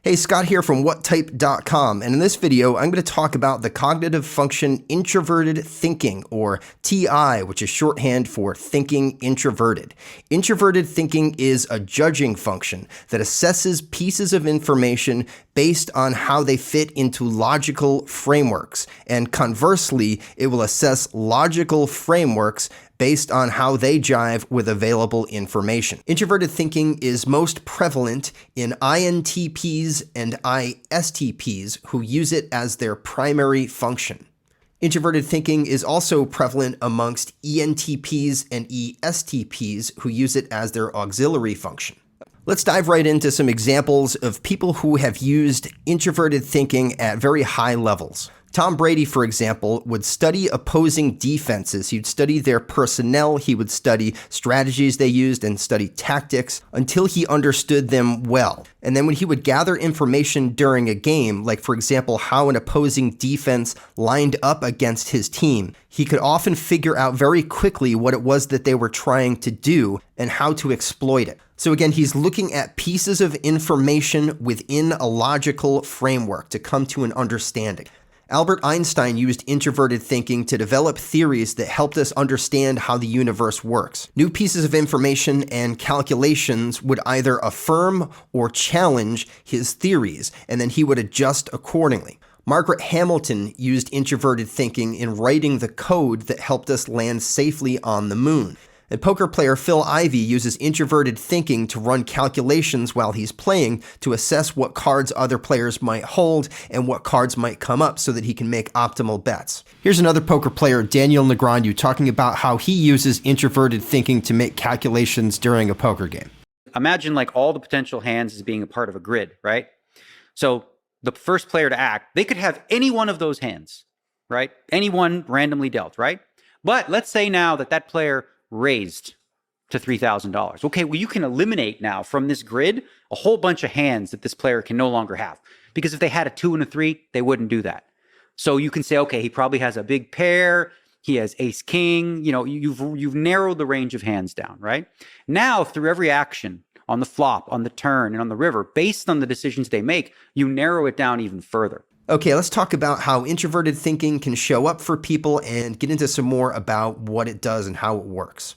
Hey, Scott here from whattype.com, and in this video, I'm going to talk about the cognitive function introverted thinking, or TI, which is shorthand for thinking introverted. Introverted thinking is a judging function that assesses pieces of information based on how they fit into logical frameworks, and conversely, it will assess logical frameworks based on how they jive with available information. Introverted thinking is most prevalent in INTPs and ISTPs who use it as their primary function. Introverted thinking is also prevalent amongst ENTPs and ESTPs who use it as their auxiliary function. Let's dive right into some examples of people who have used introverted thinking at very high levels. Tom Brady, for example, would study opposing defenses. He'd study their personnel, he would study strategies they used and study tactics until he understood them well. And then when he would gather information during a game, like for example, how an opposing defense lined up against his team, he could often figure out very quickly what it was that they were trying to do and how to exploit it. So again, he's looking at pieces of information within a logical framework to come to an understanding. Albert Einstein used introverted thinking to develop theories that helped us understand how the universe works. New pieces of information and calculations would either affirm or challenge his theories, and then he would adjust accordingly. Margaret Hamilton used introverted thinking in writing the code that helped us land safely on the moon. And poker player Phil Ivey uses introverted thinking to run calculations while he's playing to assess what cards other players might hold and what cards might come up so that he can make optimal bets. Here's another poker player, Daniel Negreanu, talking about how he uses introverted thinking to make calculations during a poker game. Imagine like all the potential hands as being a part of a grid, right? So the first player to act, they could have any one of those hands, right? Any one randomly dealt, right? But let's say now that that player raised to $3,000. Okay, well, you can eliminate now from this grid a whole bunch of hands that this player can no longer have. Because if they had a 2 and a 3, they wouldn't do that. So you can say, okay, he probably has a big pair, he has ace king, you know, you've narrowed the range of hands down, right? Now, through every action on the flop, on the turn, and on the river, based on the decisions they make, you narrow it down even further. Okay, let's talk about how introverted thinking can show up for people and get into some more about what it does and how it works.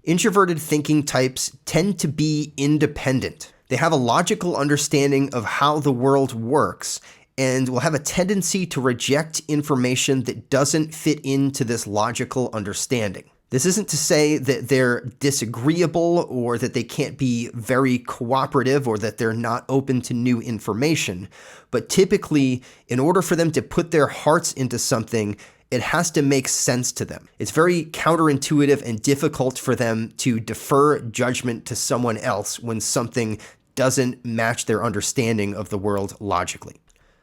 Introverted thinking types tend to be independent. They have a logical understanding of how the world works and will have a tendency to reject information that doesn't fit into this logical understanding. This isn't to say that they're disagreeable or that they can't be very cooperative or that they're not open to new information, but typically, in order for them to put their hearts into something, it has to make sense to them. It's very counterintuitive and difficult for them to defer judgment to someone else when something doesn't match their understanding of the world logically.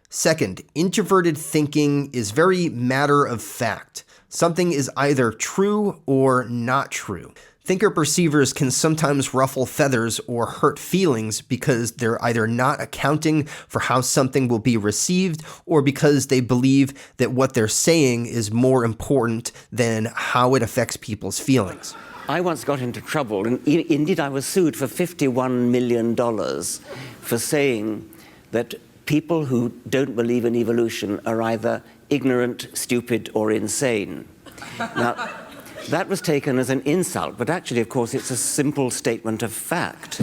Second, introverted thinking is very matter of fact. Something is either true or not true. Thinker-perceivers can sometimes ruffle feathers or hurt feelings because they're either not accounting for how something will be received or because they believe that what they're saying is more important than how it affects people's feelings. I once got into trouble, and indeed I was sued for $51 million for saying that people who don't believe in evolution are either ignorant, stupid, or insane. Now, that was taken as an insult, but actually, of course, it's a simple statement of fact.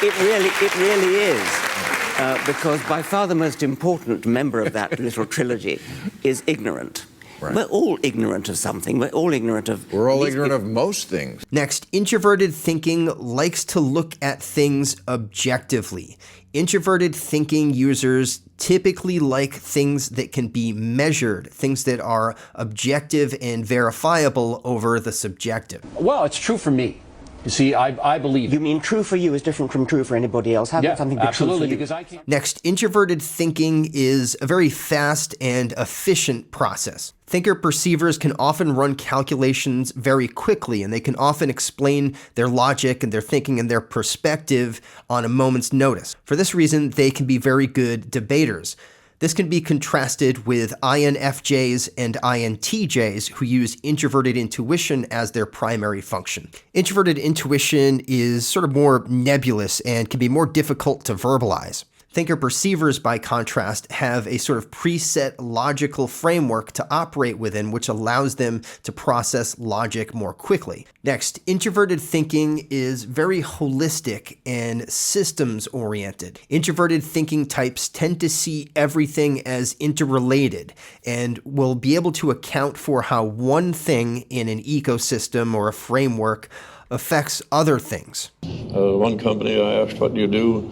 It really is, because by far the most important member of that little trilogy is ignorant. Right. We're all ignorant of something. We're all ignorant of... We're all ignorant of most things. Next, introverted thinking likes to look at things objectively. Introverted thinking users typically like things that can be measured, things that are objective and verifiable over the subjective. Well, it's true for me. You see, I believe... You mean true for you is different from true for anybody else? How can something be absolutely, true for you? because I can't... Next, introverted thinking is a very fast and efficient process. Thinker-perceivers can often run calculations very quickly, and they can often explain their logic and their thinking and their perspective on a moment's notice. For this reason, they can be very good debaters. This can be contrasted with INFJs and INTJs who use introverted intuition as their primary function. Introverted intuition is sort of more nebulous and can be more difficult to verbalize. Thinker perceivers, by contrast, have a sort of preset logical framework to operate within, which allows them to process logic more quickly. Next, introverted thinking is very holistic and systems-oriented. Introverted thinking types tend to see everything as interrelated and will be able to account for how one thing in an ecosystem or a framework affects other things. One company I asked, what do you do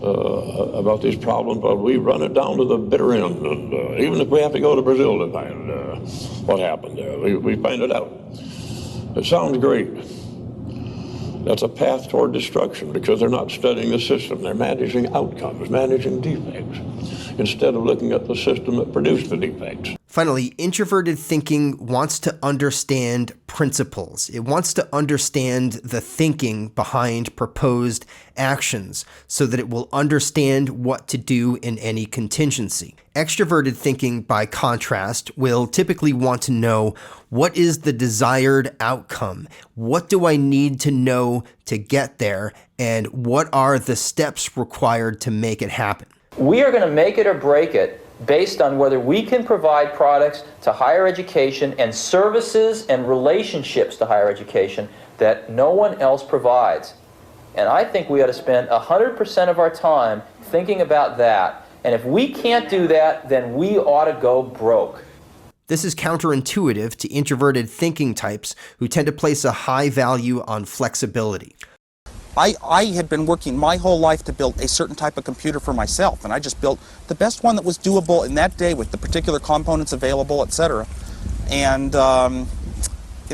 about these problems? But we run it down to the bitter end, and even if we have to go to Brazil to find what happened there, we find it out. It sounds great. That's a path toward destruction because they're not studying the system. They're managing outcomes, managing defects, instead of looking at the system that produced the defects. Finally, introverted thinking wants to understand principles. It wants to understand the thinking behind proposed actions so that it will understand what to do in any contingency. Extroverted thinking, by contrast, will typically want to know what is the desired outcome? What do I need to know to get there? And what are the steps required to make it happen? We are going to make it or break it based on whether we can provide products to higher education and services and relationships to higher education that no one else provides. And I think we ought to spend 100% of our time thinking about that. And if we can't do that, then we ought to go broke. This is counterintuitive to introverted thinking types who tend to place a high value on flexibility. I had been working my whole life to build a certain type of computer for myself, and I just built the best one that was doable in that day with the particular components available, etc. And in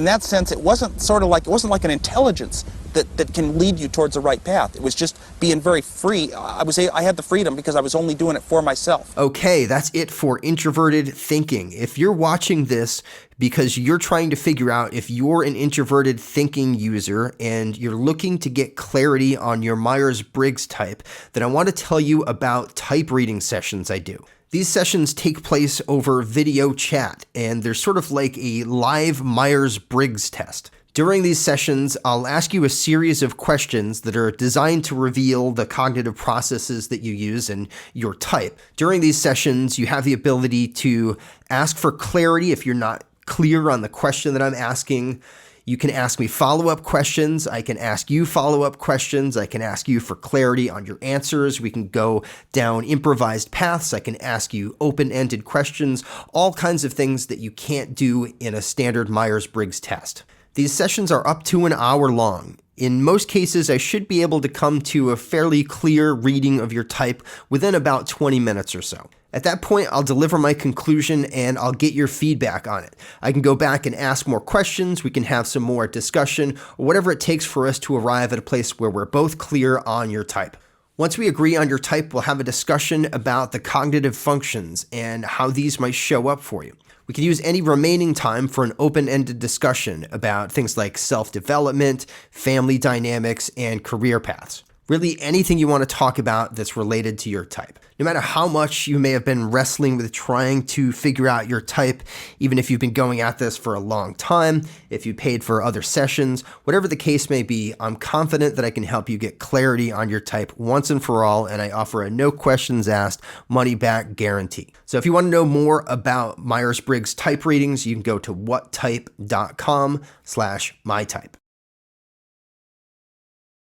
that sense, it wasn't like an intelligence that can lead you towards the right path. It was just being very free. I had the freedom because I was only doing it for myself. Okay, that's it for introverted thinking. If you're watching this because you're trying to figure out if you're an introverted thinking user and you're looking to get clarity on your Myers-briggs type, then I want to tell you about type reading sessions I do. These sessions take place over video chat, and they're sort of like a live Myers-briggs test. During these sessions, I'll ask you a series of questions that are designed to reveal the cognitive processes that you use and your type. During these sessions, you have the ability to ask for clarity if you're not clear on the question that I'm asking. You can ask me follow-up questions. I can ask you follow-up questions. I can ask you for clarity on your answers. We can go down improvised paths. I can ask you open-ended questions, all kinds of things that you can't do in a standard Myers-briggs test. These sessions are up to an hour long. In most cases, I should be able to come to a fairly clear reading of your type within about 20 minutes or so. At that point, I'll deliver my conclusion and I'll get your feedback on it. I can go back and ask more questions, we can have some more discussion, or whatever it takes for us to arrive at a place where we're both clear on your type. Once we agree on your type, we'll have a discussion about the cognitive functions and how these might show up for you. We can use any remaining time for an open-ended discussion about things like self-development, family dynamics, and career paths. Really anything you want to talk about that's related to your type. No matter how much you may have been wrestling with trying to figure out your type, even if you've been going at this for a long time, if you paid for other sessions, whatever the case may be, I'm confident that I can help you get clarity on your type once and for all, and I offer a no questions asked, money back guarantee. So if you want to know more about Myers-briggs type readings, you can go to whattype.com/mytype.